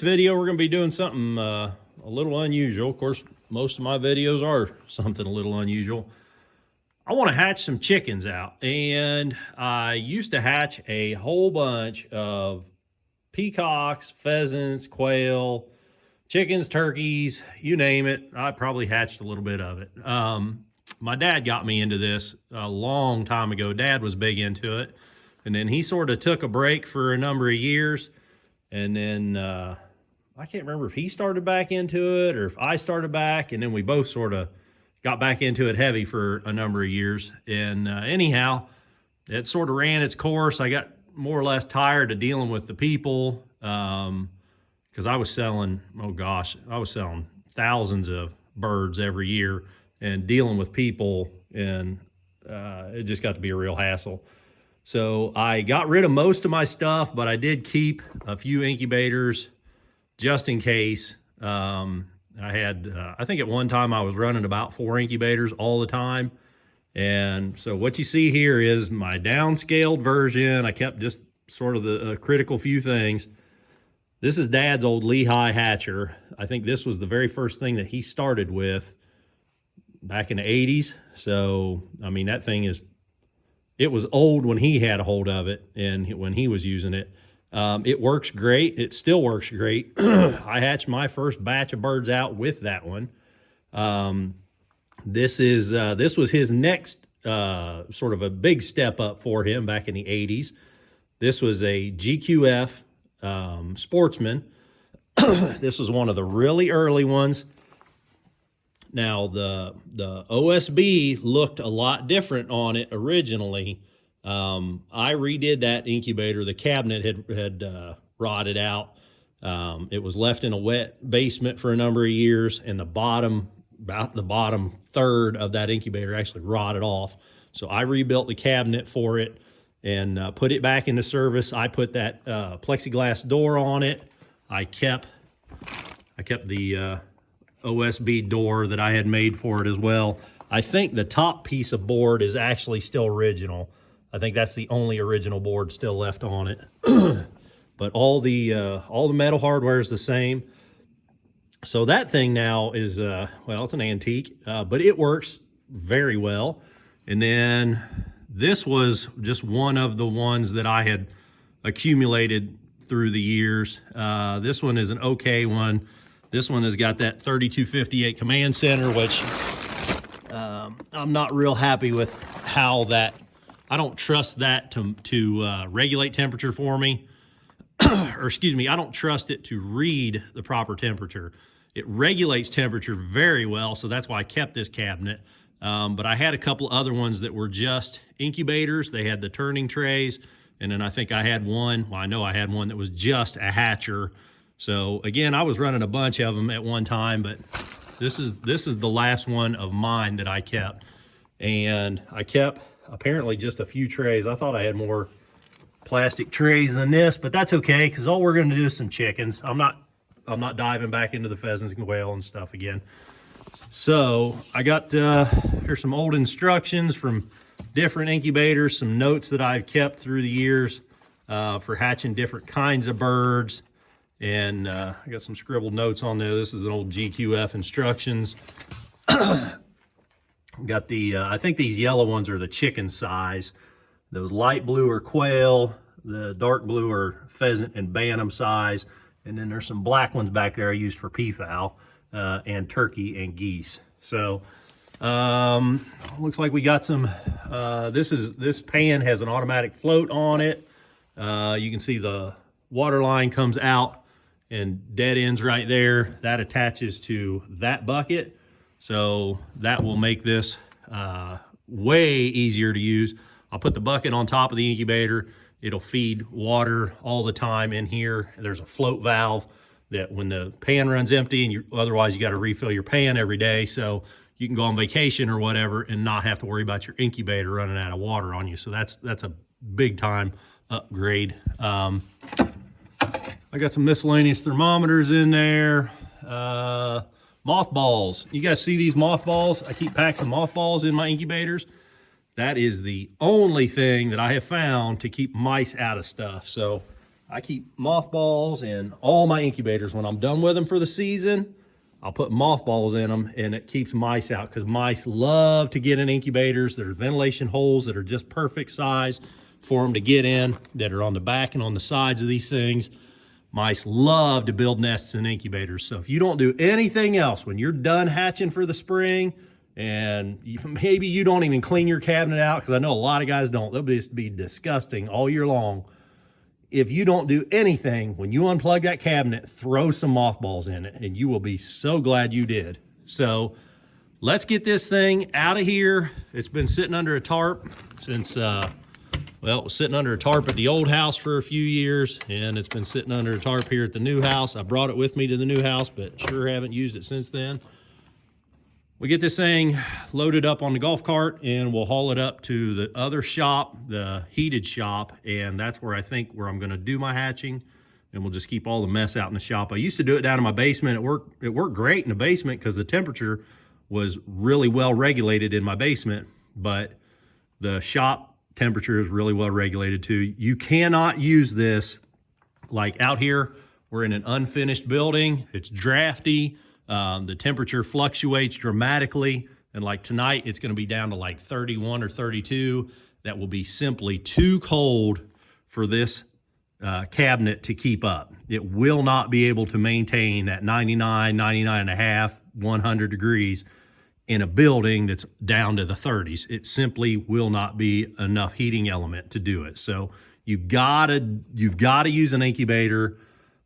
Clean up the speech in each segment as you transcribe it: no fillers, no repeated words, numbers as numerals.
Video we're going to be doing something a little unusual. Of course, most of my videos are something a little unusual. I want to hatch some chickens out, and I used to hatch a whole bunch of peacocks, pheasants, quail, chickens, turkeys, you name it. I probably hatched a little bit of it. My dad got me into this a long time ago. Dad was big into it, and then he sort of took a break for a number of years, and then I can't remember if he started back into it or if I started back, and then we both sort of got back into it heavy for a number of years. And anyhow, it sort of ran its course. I got more or less tired of dealing with the people because I was selling, I was selling thousands of birds every year and dealing with people, and it just got to be a real hassle. So I got rid of most of my stuff, but I did keep a few incubators just in case. I think at one time I was running about 4 incubators all the time. And so what you see here is my downscaled version. I kept just sort of the critical few things. This is Dad's old Lehigh hatcher. I think this was the very first thing that he started with back in the 80s. So, I mean, that thing it was old when he had a hold of it and when he was using it. It works great. It still works great. I hatched my first batch of birds out with that one. This was his next sort of a big step up for him back in the 80s. This was a GQF Sportsman. This was one of the really early ones. Now the OSB looked a lot different on it originally. I redid that incubator. The cabinet had rotted out. It was left in a wet basement for a number of years, and about the bottom third of that incubator actually rotted off. So I rebuilt the cabinet for it and put it back into service. I put that plexiglass door on it. I kept the OSB door that I had made for it as well. I think the top piece of board is actually still original. I think that's the only original board still left on it. But all the metal hardware is the same. So that thing now is, it's an antique, but it works very well. And then this was just one of the ones that I had accumulated through the years. This one is an okay one. This one has got that 3258 command center, which I'm not real happy with how that, I don't trust that to regulate temperature for me. Or excuse me, I don't trust it to read the proper temperature. It regulates temperature very well, so that's why I kept this cabinet. But I had a couple other ones that were just incubators. They had the turning trays, and then I think I had one, I know I had one that was just a hatcher. So again, I was running a bunch of them at one time, but this is the last one of mine that I kept. And I kept apparently just a few trays. I thought I had more plastic trays than this, but that's okay, because all we're going to do is some chickens. I'm not diving back into the pheasants and quail and stuff again. So I got here's some old instructions from different incubators, some notes that I've kept through the years for hatching different kinds of birds. And I got some scribbled notes on there. This is an old GQF instructions. Got the, I think these yellow ones are the chicken size. Those light blue are quail, the dark blue are pheasant and bantam size. And then there's some black ones back there I used for peafowl and turkey and geese. So looks like we got some, this pan has an automatic float on it. You can see the water line comes out and dead ends right there. That attaches to that bucket. So that will make this way easier to use. I'll put the bucket on top of the incubator. It'll feed water all the time in here. There's a float valve that when the pan runs empty, and otherwise you got to refill your pan every day, so you can go on vacation or whatever and not have to worry about your incubator running out of water on you. So that's a big time upgrade. I got some miscellaneous thermometers in there. Mothballs. You guys see these mothballs? I keep packs of mothballs in my incubators. That is the only thing that I have found to keep mice out of stuff. So I keep mothballs in all my incubators. When I'm done with them for the season, I'll put mothballs in them, and it keeps mice out, because mice love to get in incubators. There's ventilation holes that are just perfect size for them to get in, that are on the back and on the sides of these things. Mice love to build nests in incubators. So if you don't do anything else, when you're done hatching for the spring, and maybe you don't even clean your cabinet out, because I know a lot of guys don't, they'll just be disgusting all year long. If you don't do anything, when you unplug that cabinet, throw some mothballs in it, and you will be so glad you did. So let's get this thing out of here. It's been sitting under a tarp since, well, it was sitting under a tarp at the old house for a few years, and it's been sitting under a tarp here at the new house. I brought it with me to the new house, but sure haven't used it since then. We get this thing loaded up on the golf cart, and we'll haul it up to the other shop, the heated shop, and that's where I think where I'm gonna do my hatching, and we'll just keep all the mess out in the shop. I used to do it down in my basement. It worked great in the basement because the temperature was really well regulated in my basement, but the shop temperature is really well regulated too. You cannot use this like out here. We're in an unfinished building. It's drafty. The temperature fluctuates dramatically. And like tonight, it's going to be down to like 31 or 32. That will be simply too cold for this cabinet to keep up. It will not be able to maintain that 99, 99 and a half, 100 degrees in a building that's down to the 30s. It simply will not be enough heating element to do it. So you've got to use an incubator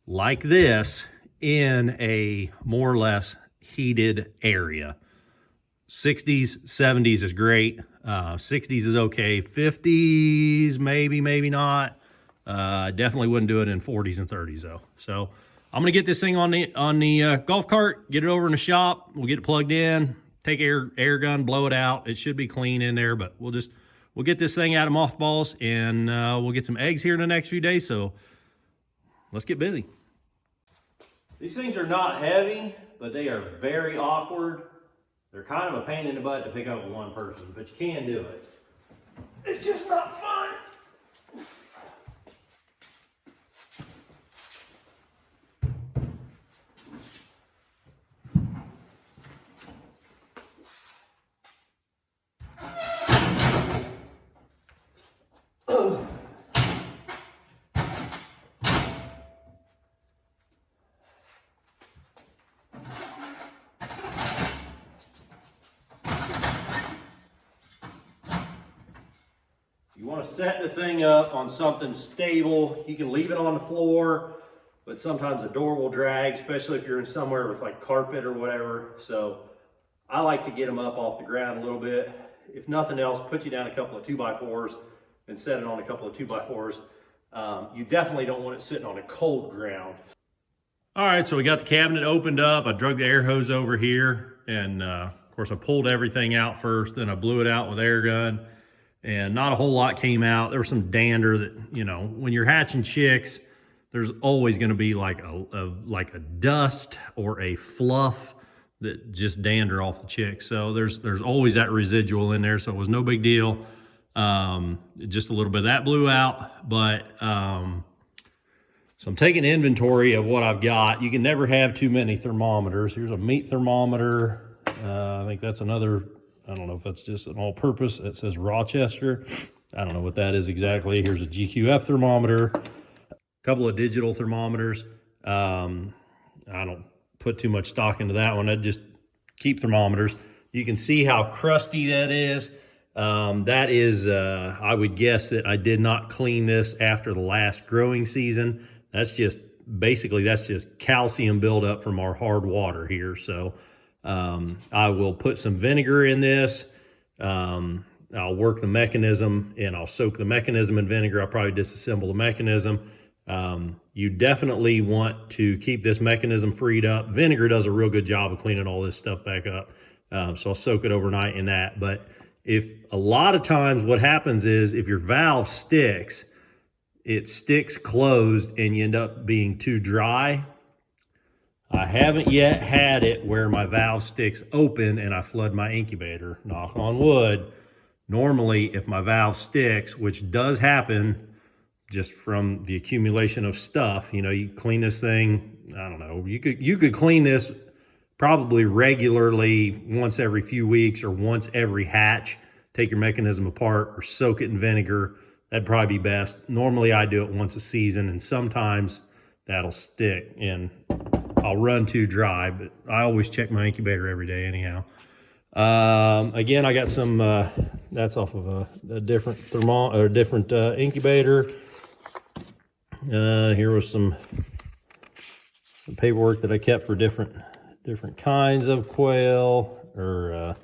like this in a more or less heated area. 60s, 70s is great. 60s is okay. 50s, maybe not. Definitely wouldn't do it in 40s and 30s though. So I'm gonna get this thing on the golf cart, get it over in the shop. We'll get it plugged in, take air gun, blow it out. It should be clean in there, but we'll get this thing out of mothballs, and we'll get some eggs here in the next few days. So let's get busy. These things are not heavy, but they are very awkward. They're kind of a pain in the butt to pick up with one person, but you can do it. It's just not fun. You want to set the thing up on something stable. You can leave it on the floor, but sometimes the door will drag, especially if you're in somewhere with like carpet or whatever. So I like to get them up off the ground a little bit. If nothing else, put you down a couple of 2x4s and set it on a couple of 2x4s. You definitely don't want it sitting on a cold ground. All right, so we got the cabinet opened up. I drug the air hose over here, and of course I pulled everything out first, then I blew it out with air gun. And not a whole lot came out. There was some dander that, you know, when you're hatching chicks, there's always going to be like a dust or a fluff that just dander off the chicks. So there's always that residual in there. So it was no big deal. Just a little bit of that blew out. But so I'm taking inventory of what I've got. You can never have too many thermometers. Here's a meat thermometer. I think that's another. I don't know if that's just an all-purpose. It says Rochester. I don't know what that is exactly. Here's a GQF thermometer, a couple of digital thermometers. I don't put too much stock into that one. I just keep thermometers. You can see how crusty that is. That is, I would guess that I did not clean this after the last growing season. That's just calcium buildup from our hard water here. So I will put some vinegar in this. I'll work the mechanism, and I'll soak the mechanism in vinegar. I'll probably disassemble the mechanism. You definitely want to keep this mechanism freed up. Vinegar does a real good job of cleaning all this stuff back up. So I'll soak it overnight in that. But if a lot of times what happens is if your valve sticks, it sticks closed and you end up being too dry. I haven't yet had it where my valve sticks open and I flood my incubator, knock on wood. Normally, if my valve sticks, which does happen just from the accumulation of stuff. You know, you clean this thing, I don't know, you could clean this probably regularly once every few weeks or once every hatch. Take your mechanism apart or soak it in vinegar. That'd probably be best. Normally I do it once a season, and sometimes that'll stick and I'll run too dry, but I always check my incubator every day anyhow. Again, I got some, that's off of a different different incubator. Here was some paperwork that I kept for different kinds of quail, or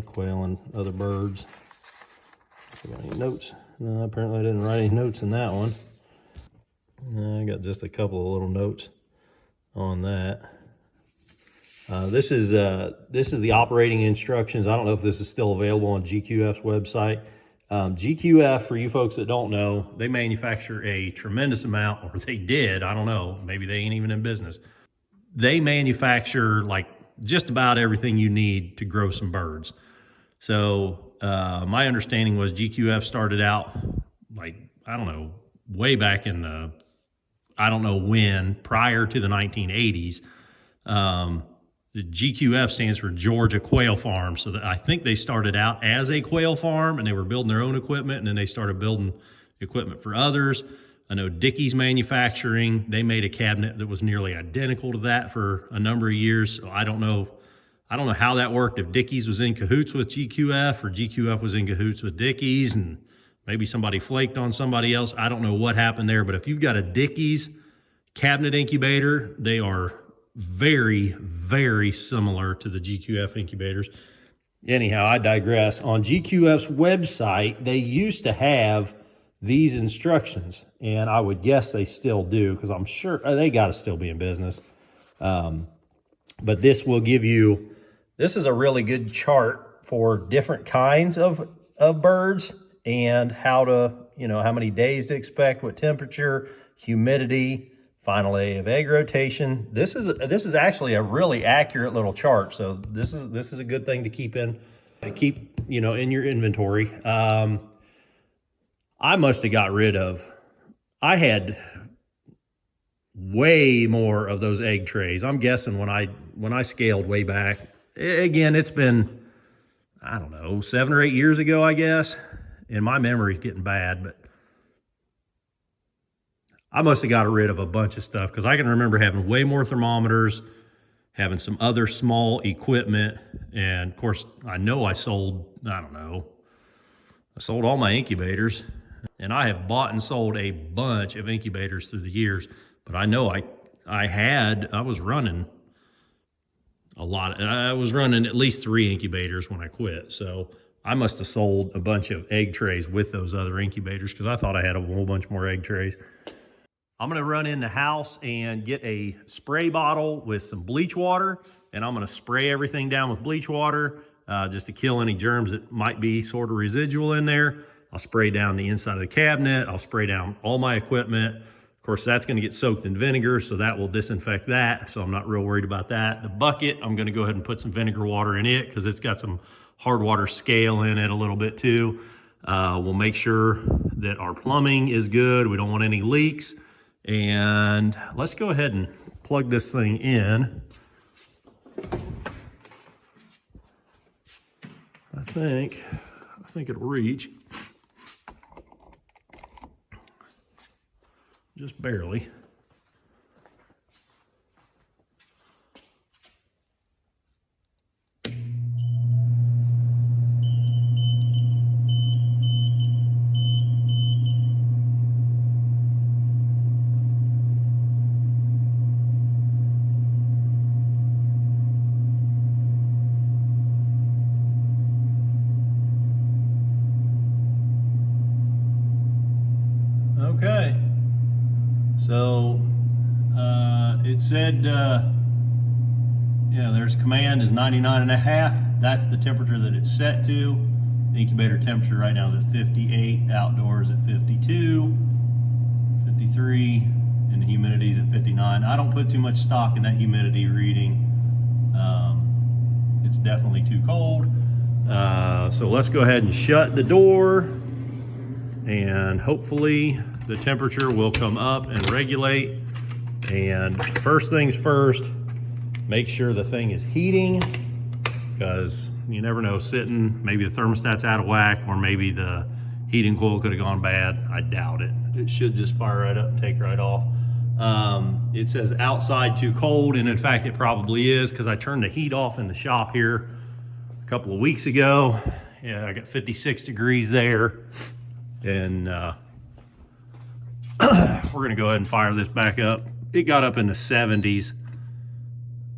quail and other birds. Got any notes? No, apparently I didn't write any notes in that one. I got just a couple of little notes on that. This is the operating instructions. I don't know if this is still available on GQF's website. GQF, for you folks that don't know, they manufacture a tremendous amount, or they did, I don't know, maybe they ain't even in business. They manufacture like just about everything you need to grow some birds. So my understanding was GQF started out like, I don't know, way back in the, I don't know when, prior to the 1980s. The GQF stands for Georgia Quail Farm. So I think they started out as a quail farm and they were building their own equipment, and then they started building equipment for others. I know Dickey's Manufacturing, they made a cabinet that was nearly identical to that for a number of years. So I don't know how that worked, if Dickey's was in cahoots with GQF or GQF was in cahoots with Dickey's, and maybe somebody flaked on somebody else. I don't know what happened there, but if you've got a Dickey's cabinet incubator, they are very, very similar to the GQF incubators. Anyhow, I digress. On GQF's website, they used to have these instructions, and I would guess they still do, because I'm sure they got to still be in business. But this will give you, this is a really good chart for different kinds of birds and how to, you know, how many days to expect, what temperature, humidity, final day of egg rotation. This is actually a really accurate little chart. So this is a good thing to keep you know, in your inventory. I must have got rid of, I had way more of those egg trays. I'm guessing when I scaled way back, again, it's been, I don't know, 7 or 8 years ago, I guess. And my memory's getting bad, but I must have got rid of a bunch of stuff, because I can remember having way more thermometers, having some other small equipment. And of course, I know I sold, I don't know, I sold all my incubators, and I have bought and sold a bunch of incubators through the years. But I know I was running a lot. I was running at least 3 incubators when I quit. So I must have sold a bunch of egg trays with those other incubators, because I thought I had a whole bunch more egg trays. I'm gonna run in the house and get a spray bottle with some bleach water, and I'm gonna spray everything down with bleach water just to kill any germs that might be sort of residual in there. I'll spray down the inside of the cabinet. I'll spray down all my equipment. Of course, that's gonna get soaked in vinegar, so that will disinfect that, so I'm not real worried about that. The bucket, I'm gonna go ahead and put some vinegar water in it, because it's got some hard water scale in it a little bit too. We'll make sure that our plumbing is good. We don't want any leaks. And let's go ahead and plug this thing in. I think it'll reach. Just barely. Okay, so it said, yeah, there's command is 99.5. That's the temperature that it's set to. The incubator temperature right now is at 58, outdoors at 52, 53, and the humidity is at 59. I don't put too much stock in that humidity reading. It's definitely too cold. So let's go ahead and shut the door. and hopefully the temperature will come up and regulate. And first things first, make sure the thing is heating, because you never know, sitting, maybe the thermostat's out of whack, or maybe the heating coil could have gone bad. I doubt it. It should just fire right up and take right off. It says outside too cold, and in fact it probably is, because I turned the heat off in the shop here a couple of weeks ago. Yeah, I got 56 degrees there, and we're gonna go ahead and fire this back up. It got up in the 70s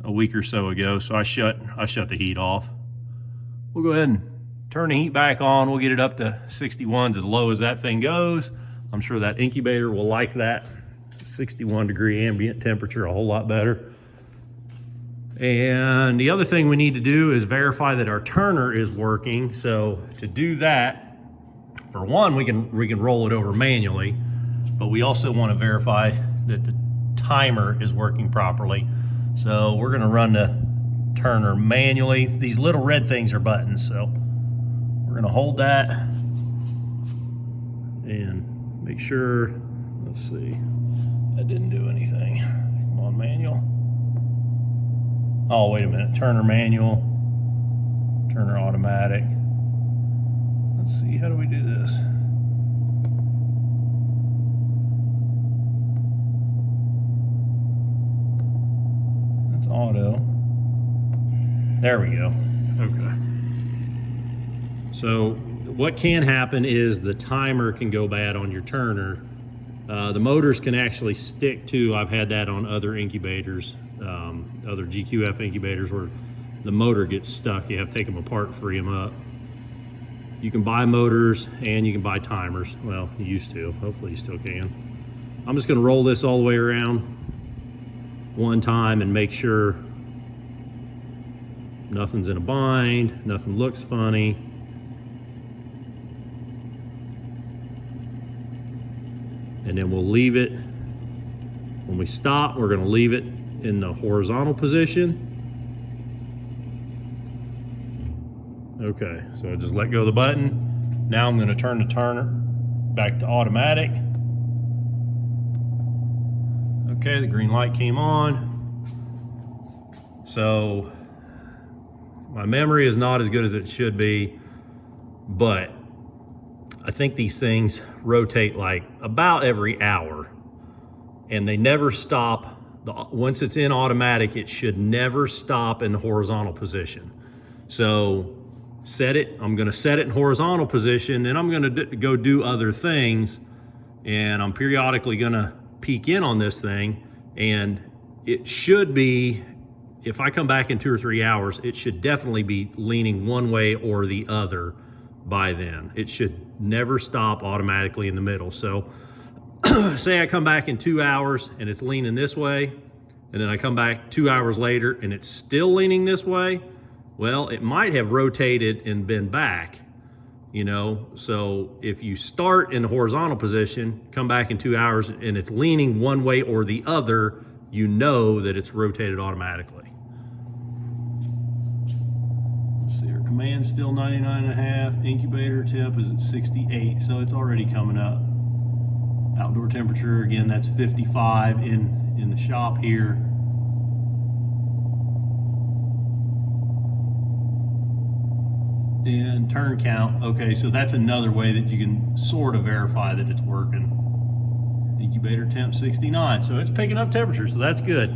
a week or so ago, so I shut the heat off. We'll go ahead and turn the heat back on. We'll get it up to 61s, as low as that thing goes. I'm sure that incubator will like that 61 degree ambient temperature a whole lot better. And the other thing we need to do is verify that our turner is working. So to do that, for one, we can roll it over manually, but we also want to verify that the timer is working properly. So we're going to run the turner manually. These little red things are buttons, so we're going to hold that and make sure. Let's see, that didn't do anything. Come on, manual. Oh, wait a minute. Turner manual, turner automatic. Let's see, how do we do this? That's auto. There we go. Okay. So what can happen is the timer can go bad on your turner. The motors can actually stick to, I've had that on other incubators, other GQF incubators, where the motor gets stuck. You have to take them apart and free them up. You can buy motors and you can buy timers. Well, you used to. Hopefully you still can. I'm just going to roll this all the way around one time and make sure nothing's in a bind, nothing looks funny. And then we'll leave it. When we stop, we're going to leave it in the horizontal position. Okay, so I just let go of the button. Now I'm going to turn the turner back to automatic. Okay, the green light came on. So my memory is not as good as it should be, but I think these things rotate like about every hour, and they never stop. Once it's in automatic, it should never stop in the horizontal position. So set it, I'm gonna set it in horizontal position, and I'm gonna go do other things, and I'm periodically gonna peek in on this thing, and it should be, if I come back in 2 or 3 hours, it should definitely be leaning one way or the other by then. It should never stop automatically in the middle. So say I come back in 2 hours and it's leaning this way, and then I come back 2 hours later and it's still leaning this way, well, it might have rotated and been back, you know. So if you start in the horizontal position, come back in 2 hours and it's leaning one way or the other, you know that it's rotated automatically. Let's see, our command's still 99.5, incubator temp is at 68, so it's already coming up. Outdoor temperature, again, that's 55 in the shop here. And turn count, okay, so that's another way that you can sort of verify that it's working. Incubator temp 69, so it's picking up temperature, so that's good.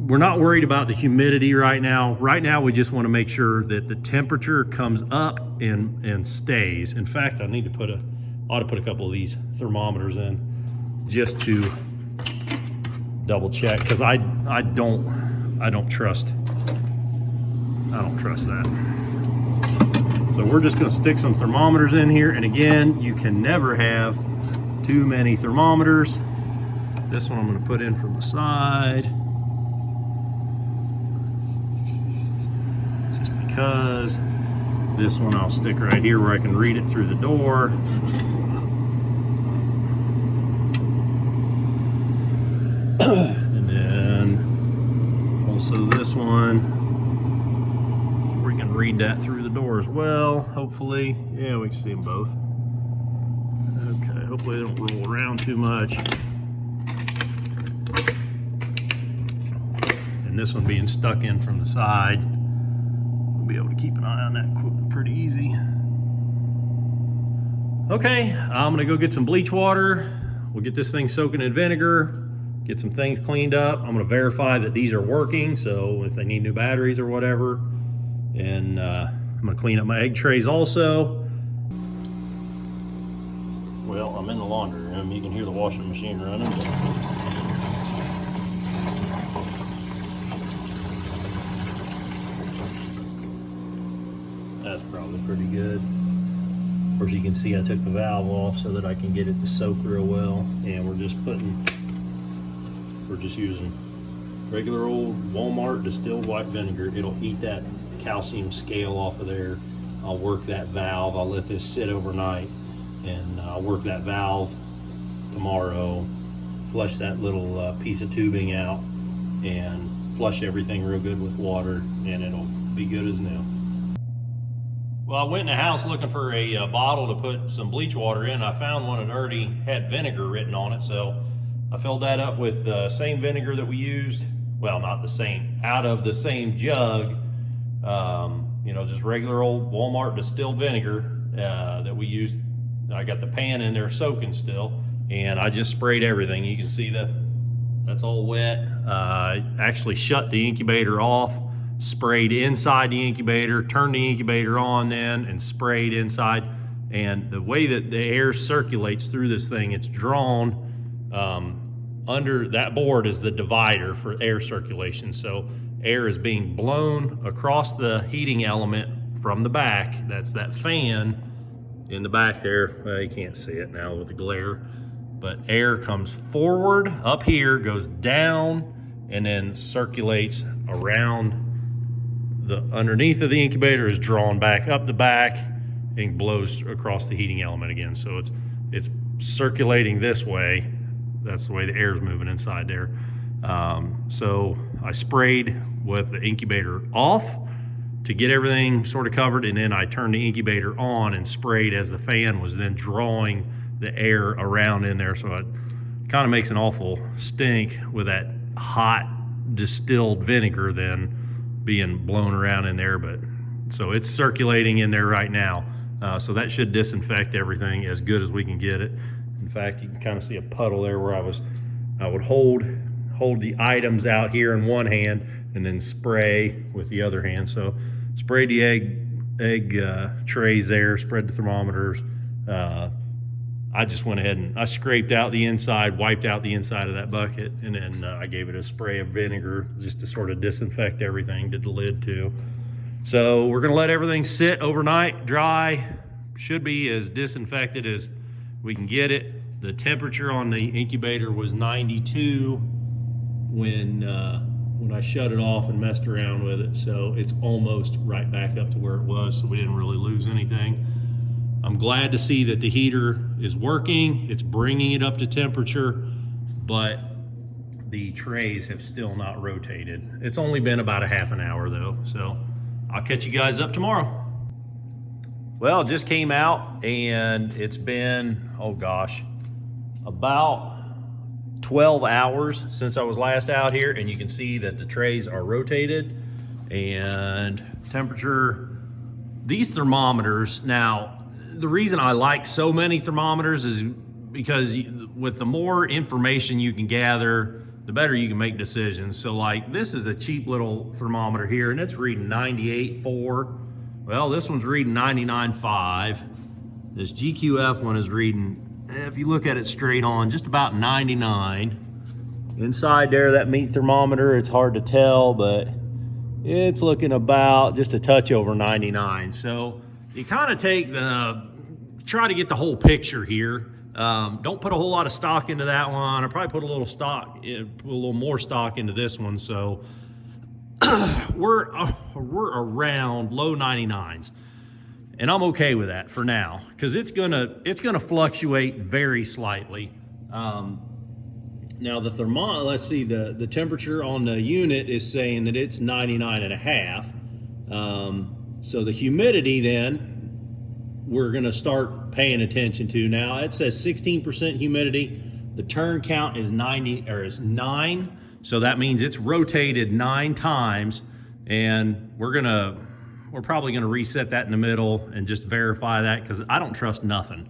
We're not worried about the humidity right now. Right now, we just want to make sure that the temperature comes up and stays. In fact, I need to ought to put a couple of these thermometers in just to double check, because I don't trust that. So we're just going to stick some thermometers in here, and again, you can never have too many thermometers. This one I'm going to put in from the side, just because. This one I'll stick right here where I can read it through the door. And then also this one, we can read that through the door as well, hopefully. Yeah, we can see them both. Okay, hopefully they don't roll around too much. And this one being stuck in from the side, we'll be able to keep an eye on that pretty easy. Okay, I'm gonna go get some bleach water. We'll get this thing soaking in vinegar, get some things cleaned up. I'm gonna verify that these are working, so if they need new batteries or whatever. And I'm gonna clean up my egg trays also. Well, I'm in the laundry room. You can hear the washing machine running. That's probably pretty good. Of course, you can see I took the valve off so that I can get it to soak real well. And we're just using regular old Walmart distilled white vinegar. It'll eat that calcium scale off of there. I'll work that valve. I'll let this sit overnight, and I'll work that valve tomorrow, flush that little piece of tubing out, and flush everything real good with water, and it'll be good as new. Well, I went in the house looking for a bottle to put some bleach water in. I found one that already had vinegar written on it, so I filled that up with the same vinegar that we used. Well, not the same, out of the same jug. You know, just regular old Walmart distilled vinegar that we used. I got the pan in there soaking still, and I just sprayed everything. You can see that's all wet. Actually shut the incubator off, sprayed inside the incubator, turned the incubator on then, and sprayed inside. And the way that the air circulates through this thing, it's drawn under that board is the divider for air circulation. So air is being blown across the heating element from the back. That's that fan in the back there. Well, you can't see it now with the glare, but air comes forward up here, goes down, and then circulates around the underneath of the incubator, is drawn back up the back and blows across the heating element again. So it's circulating this way. That's the way the air is moving inside there. So I sprayed with the incubator off to get everything sort of covered, and then I turned the incubator on and sprayed as the fan was then drawing the air around in there. So it kind of makes an awful stink with that hot distilled vinegar then being blown around in there. But so it's circulating in there right now. So that should disinfect everything as good as we can get it. In fact, you can kind of see a puddle there where I would hold the items out here in one hand and then spray with the other hand. So sprayed the egg trays there, spread the thermometers. I just went ahead and I scraped out the inside, wiped out the inside of that bucket, and then I gave it a spray of vinegar just to sort of disinfect everything, did the lid too. So we're gonna let everything sit overnight, dry. Should be as disinfected as we can get it. The temperature on the incubator was 92 when I shut it off and messed around with it. So it's almost right back up to where it was, so we didn't really lose anything. I'm glad to see that the heater is working. It's bringing it up to temperature, but the trays have still not rotated. It's only been about a half an hour though, so I'll catch you guys up tomorrow. Well, it just came out and it's been, oh gosh, about 12 hours since I was last out here, and you can see that the trays are rotated and temperature. These thermometers, now, the reason I like so many thermometers is because with the more information you can gather, the better you can make decisions. So like this is a cheap little thermometer here and it's reading 98.4. Well, this one's reading 99.5. This GQF one is reading, if you look at it straight on, just about 99. Inside there, that meat thermometer, it's hard to tell, but it's looking about just a touch over 99. So you kind of try to get the whole picture here. Don't put a whole lot of stock into that one. I probably put a little more stock into this one. So we're around low 99s, and I'm okay with that for now because it's gonna fluctuate very slightly. Now the thermometer, let's see, the temperature on the unit is saying that it's 99.5. So the humidity then, we're gonna start paying attention to now. It says 16% humidity. The turn count is 9. So that means it's rotated 9 times, and we're probably gonna reset that in the middle and just verify that, because I don't trust nothing.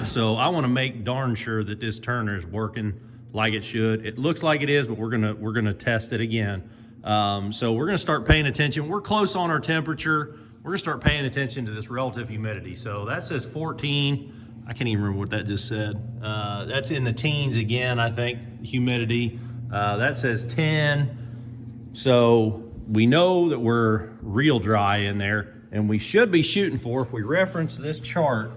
So I want to make darn sure that this turner is working like it should. It looks like it is, but we're gonna test it again. So we're gonna start paying attention. We're close on our temperature. We're gonna start paying attention to this relative humidity. So that says 14. I can't even remember what that just said. That's in the teens again, I think, humidity. That says 10. So we know that we're real dry in there, and we should be shooting for, if we reference this chart,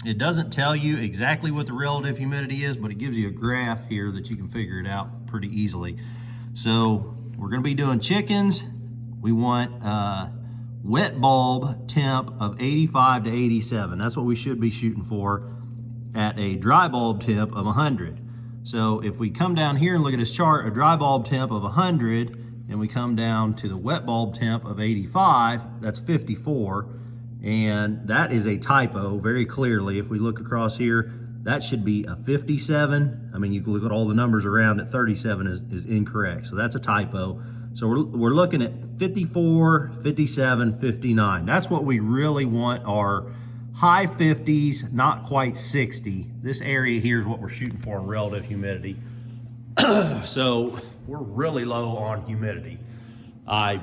it doesn't tell you exactly what the relative humidity is, but it gives you a graph here that you can figure it out pretty easily. So we're gonna be doing chickens. We want wet bulb temp of 85 to 87. That's what we should be shooting for at a dry bulb temp of 100. So if we come down here and look at this chart, a dry bulb temp of 100, and we come down to the wet bulb temp of 85, that's 54. And that is a typo very clearly. If we look across here, that should be a 57. I mean, you can look at all the numbers around it, 37 is incorrect. So that's a typo. So we're looking at 54, 57, 59. That's what we really want, our high 50s, not quite 60. This area here is what we're shooting for in relative humidity. So we're really low on humidity. I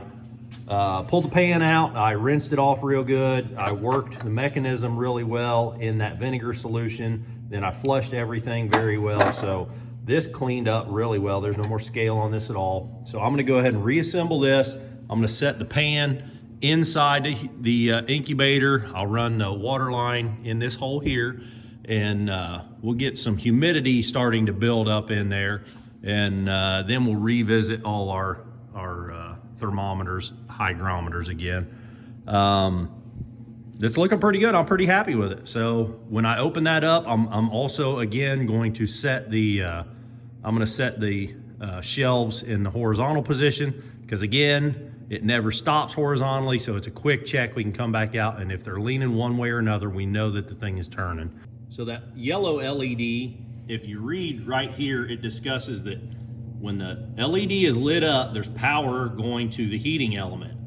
pulled the pan out, I rinsed it off real good, I worked the mechanism really well in that vinegar solution, then I flushed everything very well, so this cleaned up really well. There's no more scale on this at all. So I'm gonna go ahead and reassemble this. I'm gonna set the pan inside the incubator. I'll run the water line in this hole here, and we'll get some humidity starting to build up in there, and then we'll revisit all our thermometers, hygrometers again. It's looking pretty good. I'm pretty happy with it. So when I open that up, I'm also again going to set the shelves in the horizontal position, because again, it never stops horizontally, so it's a quick check. We can come back out, and if they're leaning one way or another, we know that the thing is turning. So that yellow LED, if you read right here, it discusses that when the LED is lit up, there's power going to the heating element.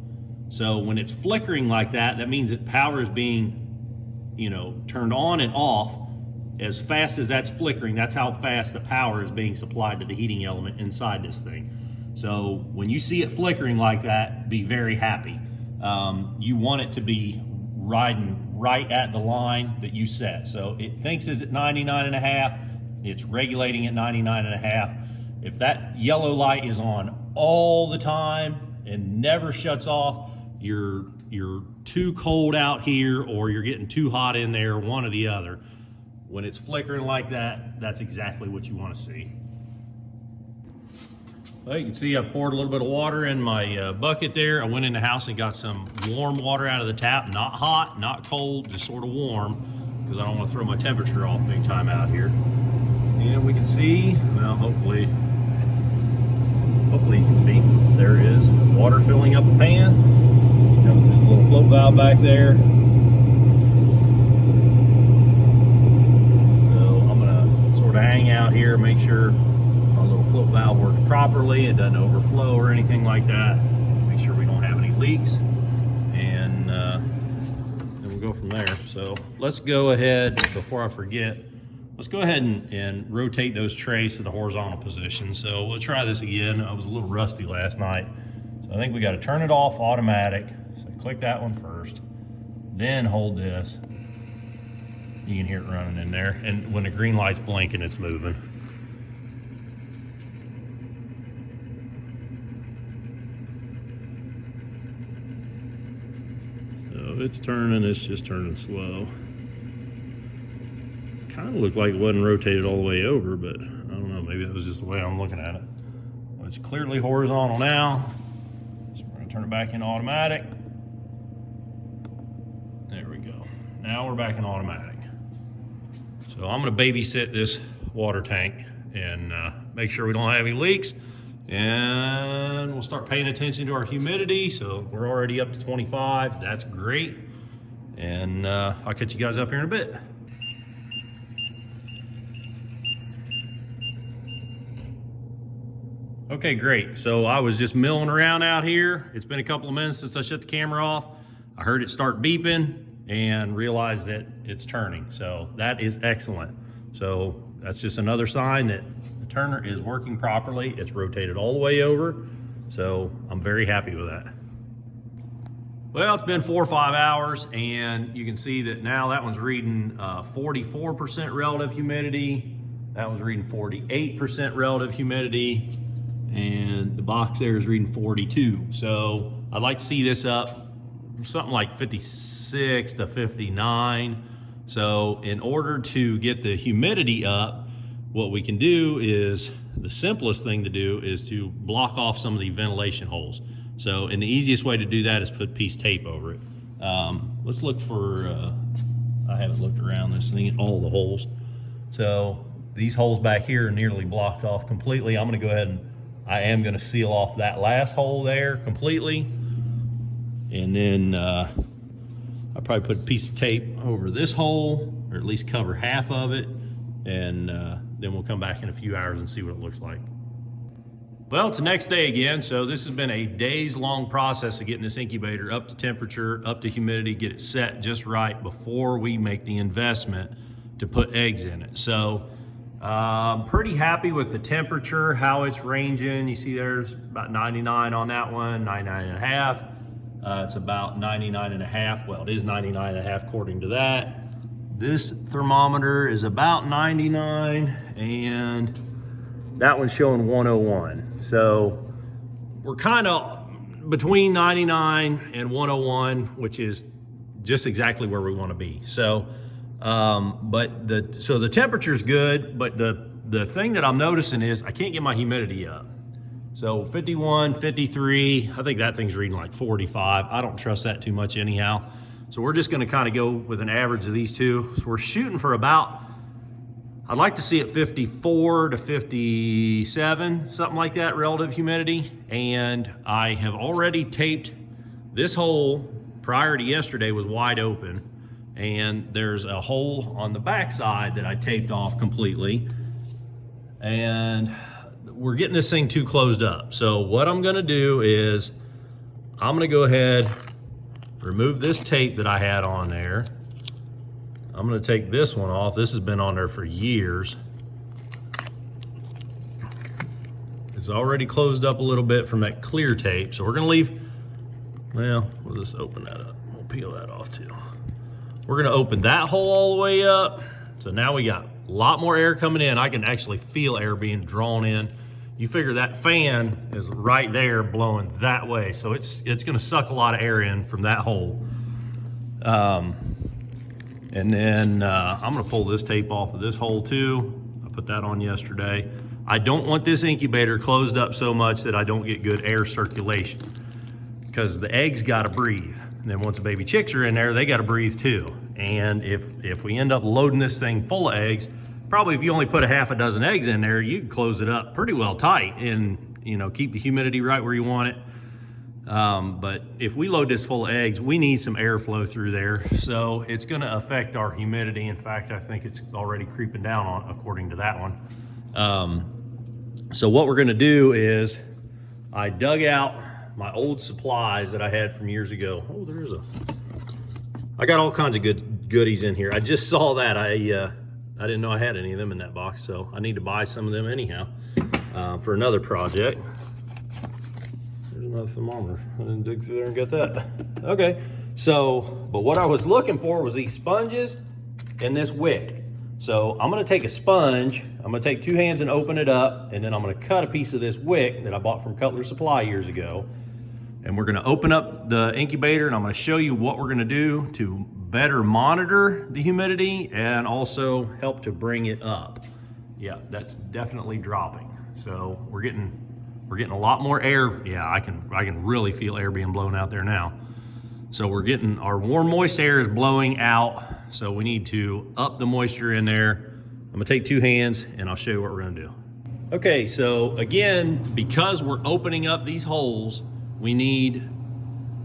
So when it's flickering like that, that means that power is being, turned on and off. As fast as that's flickering, that's how fast the power is being supplied to the heating element inside this thing. So when you see it flickering like that, be very happy. You want it to be riding right at the line that you set. So it thinks it's at 99.5, it's regulating at 99.5. If that yellow light is on all the time and never shuts off, you're too cold out here, or you're getting too hot in there, one or the other. When it's flickering like that, that's exactly what you want to see. Well, you can see I poured a little bit of water in my bucket there. I went in the house and got some warm water out of the tap, not hot, not cold, just sort of warm, because I don't want to throw my temperature off big time out here. And we can see, well, hopefully you can see, there is water filling up the pan. Got the little float valve back there. So I'm gonna sort of hang out here, make sure our little float valve works properly, it doesn't overflow or anything like that. Make sure we don't have any leaks, and then we'll go from there. So let's go ahead, before I forget, let's go ahead and rotate those trays to the horizontal position. So we'll try this again. I was a little rusty last night. So I think we got to turn it off automatic. So click that one first, then hold this. You can hear it running in there. And when the green light's blinking, it's moving. So it's turning, it's just turning slow. Kind of looked like it wasn't rotated all the way over, but I don't know, maybe that was just the way I'm looking at it. Well, it's clearly horizontal now, so we're gonna turn it back in automatic. There we go. Now we're back in automatic. So I'm gonna babysit this water tank and make sure we don't have any leaks, And we'll start paying attention to our humidity. So we're already up to 25. That's great. And I'll catch you guys up here in a bit. Okay, great. So I was just milling around out here. It's been a couple of minutes since I shut the camera off. I heard it start beeping and realized that it's turning. So that is excellent. So that's just another sign that the turner is working properly. It's rotated all the way over. So I'm very happy with that. Well, it's been 4 or 5 hours, and you can see that now that one's reading 44% relative humidity. That one's reading 48% relative humidity. And the box there is reading 42. So I'd like to see this up something like 56 to 59. So in order to get the humidity up, what we can do is, the simplest thing to do is to block off some of the ventilation holes. So, and the easiest way to do that is put a piece of tape over it. Let's look for, I haven't looked around this thing at all the holes. So these holes back here are nearly blocked off completely. I'm gonna go ahead and I am gonna seal off that last hole there completely. And then I'll probably put a piece of tape over this hole, or at least cover half of it. And then we'll come back in a few hours and see what it looks like. Well, it's the next day again. So this has been a days-long process of getting this incubator up to temperature, up to humidity, get it set just right before we make the investment to put eggs in it. So I'm pretty happy with the temperature, how it's ranging. You see there's about 99 on that one, 99 and a half. It's about 99 and a half. Well, it is 99 and a half according to that. This thermometer is about 99, and that one's showing 101. So we're kind of between 99 and 101, which is just exactly where we want to be. So so the temperature's good, but the thing that I'm noticing is I can't get my humidity up. So 51, 53, I think that thing's reading like 45. I don't trust that too much anyhow. So we're just gonna kind of go with an average of these two. So we're shooting for about, I'd like to see it 54 to 57, something like that, relative humidity. And I have already taped this hole prior to yesterday was wide open. And there's a hole on the back side that I taped off completely. And we're getting this thing too closed up. So what I'm gonna do is I'm gonna go ahead, remove this tape that I had on there. I'm gonna take this one off. This has been on there for years. It's already closed up a little bit from that clear tape. So we're gonna leave, well, we'll just open that up. We'll peel that off too. We're gonna open that hole all the way up. So now we got a lot more air coming in. I can actually feel air being drawn in. You figure that fan is right there blowing that way. So it's gonna suck a lot of air in from that hole. And then I'm gonna pull this tape off of this hole too. I put that on yesterday. I don't want this incubator closed up so much that I don't get good air circulation, because the eggs gotta breathe. And then once the baby chicks are in there, they gotta breathe too. And if we end up loading this thing full of eggs, probably if you only put a half a dozen eggs in there, you can close it up pretty well tight and keep the humidity right where you want it. But if we load this full of eggs, we need some airflow through there. So it's gonna affect our humidity. In fact, I think it's already creeping down on according to that one. So what we're gonna do is I dug out my old supplies that I had from years ago. Oh, I got all kinds of good goodies in here. I just saw that. I didn't know I had any of them in that box, so I need to buy some of them anyhow for another project. There's another thermometer. I didn't dig through there and get that. Okay, so, but what I was looking for was these sponges and this wick. So I'm gonna take a sponge, I'm gonna take two hands and open it up, and then I'm gonna cut a piece of this wick that I bought from Cutler Supply years ago. And we're gonna open up the incubator, and I'm gonna show you what we're gonna do to better monitor the humidity and also help to bring it up. Yeah, that's definitely dropping. So we're getting a lot more air. Yeah, I can really feel air being blown out there now. So we're getting, our warm moist air is blowing out. So we need to up the moisture in there. I'm gonna take two hands and I'll show you what we're gonna do. Okay, so again, because we're opening up these holes, we need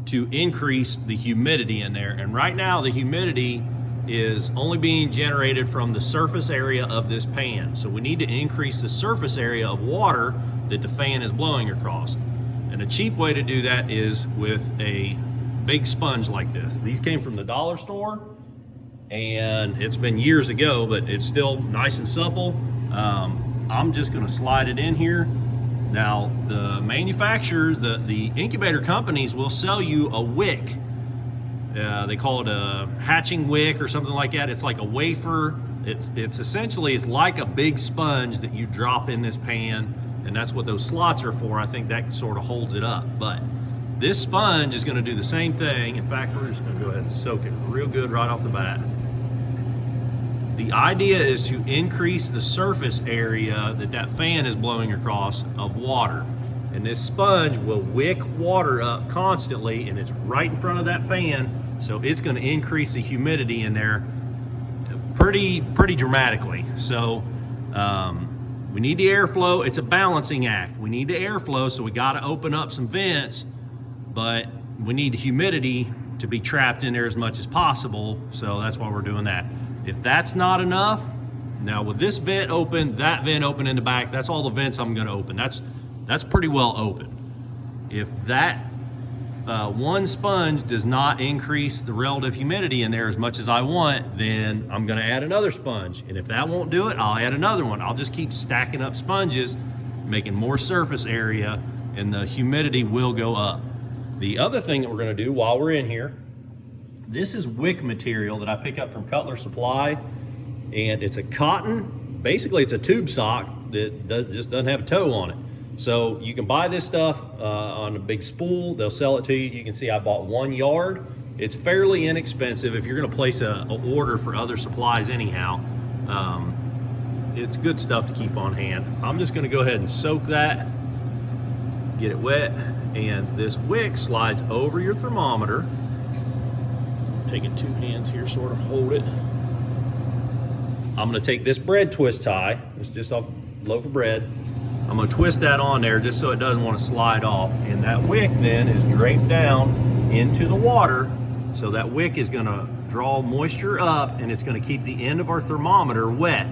to increase the humidity in there. And right now the humidity is only being generated from the surface area of this pan. So we need to increase the surface area of water that the fan is blowing across. And a cheap way to do that is with a big sponge like this. These came from the dollar store, and it's been years ago, but it's still nice and supple. I'm just gonna slide it in here. Now, the manufacturers, the incubator companies will sell you a wick. They call it a hatching wick or something like that. It's like a wafer. It's essentially, it's like a big sponge that you drop in this pan, and that's what those slots are for. I think that sort of holds it up. But this sponge is gonna do the same thing. In fact, we're just gonna go ahead and soak it real good right off the bat. The idea is to increase the surface area that fan is blowing across of water. And this sponge will wick water up constantly, and it's right in front of that fan, so it's going to increase the humidity in there pretty dramatically. So we need the airflow. It's a balancing act. We need the airflow, so we got to open up some vents, but we need the humidity to be trapped in there as much as possible, so that's why we're doing that. If that's not enough, now with this vent open, that vent open in the back, that's all the vents I'm going to open. That's pretty well open. If that one sponge does not increase the relative humidity in there as much as I want, then I'm going to add another sponge. And if that won't do it, I'll add another one. I'll just keep stacking up sponges, making more surface area, and the humidity will go up. The other thing that we're going to do while we're in here, this is wick material that I pick up from Cutler Supply, and it's a cotton, basically it's a tube sock that just doesn't have a toe on it. So you can buy this stuff on a big spool. They'll sell it to you. You can see I bought 1 yard. It's fairly inexpensive if you're gonna place an order for other supplies anyhow. It's good stuff to keep on hand. I'm just gonna go ahead and soak that, get it wet, and this wick slides over your thermometer. Taking 2 hands here, sort of hold it. I'm gonna take this bread twist tie, it's just a loaf of bread. I'm gonna twist that on there just so it doesn't want to slide off. And that wick then is draped down into the water. So that wick is gonna draw moisture up, and it's gonna keep the end of our thermometer wet.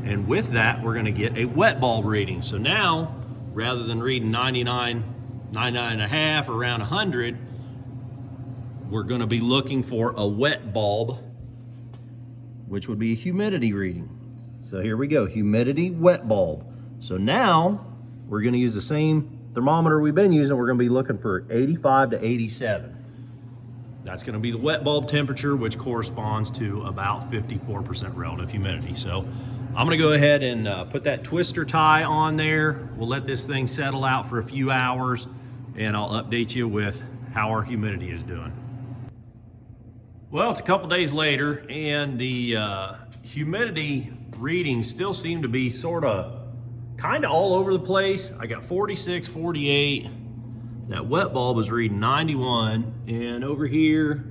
And with that, we're gonna get a wet bulb reading. So now, rather than reading 99, 99 and a half, around 100, we're going to be looking for a wet bulb, which would be a humidity reading. So here we go, humidity wet bulb. So now we're going to use the same thermometer we've been using. We're going to be looking for 85 to 87. That's going to be the wet bulb temperature, which corresponds to about 54% relative humidity. So I'm going to go ahead and put that twister tie on there. We'll let this thing settle out for a few hours, and I'll update you with how our humidity is doing. Well, it's a couple days later, and the humidity readings still seem to be kind of all over the place. I got 46, 48. That wet bulb is reading 91, and over here,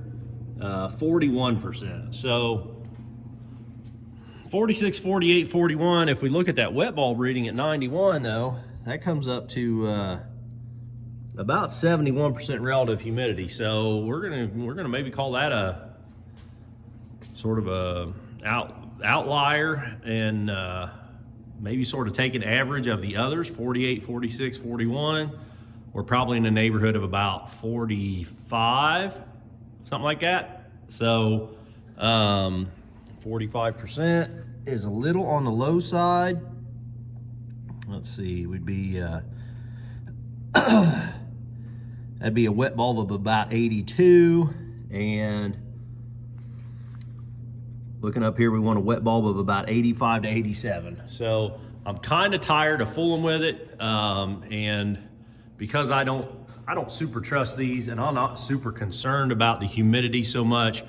41%. So 46, 48, 41. If we look at that wet bulb reading at 91, though, that comes up to about 71% relative humidity. So we're gonna maybe call that a sort of a outlier, and maybe sort of take an average of the others, 48, 46, 41. We're probably in the neighborhood of about 45, something like that. So 45% is a little on the low side. Let's see, would be that'd be a wet bulb of about 82, and looking up here, we want a wet bulb of about 85 to 87. So I'm kind of tired of fooling with it, and because I don't super trust these, and I'm not super concerned about the humidity so much,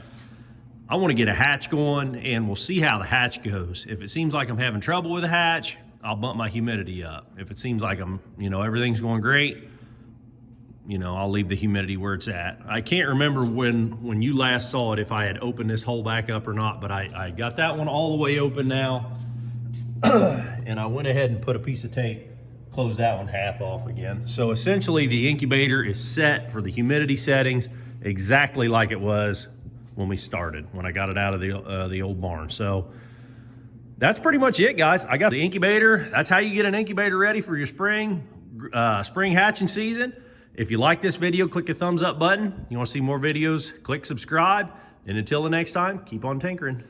I want to get a hatch going, and we'll see how the hatch goes. If it seems like I'm having trouble with the hatch, I'll bump my humidity up. If it seems like everything's going great, I'll leave the humidity where it's at. I can't remember when you last saw it, if I had opened this hole back up or not, but I got that one all the way open now. and I went ahead and put a piece of tape, close that one half off again. So essentially the incubator is set for the humidity settings exactly like it was when we started, when I got it out of the old barn. So that's pretty much it, guys. I got the incubator. That's how you get an incubator ready for your spring hatching season. If you like this video, click the thumbs up button. You want to see more videos, click subscribe. And until the next time, keep on tinkering.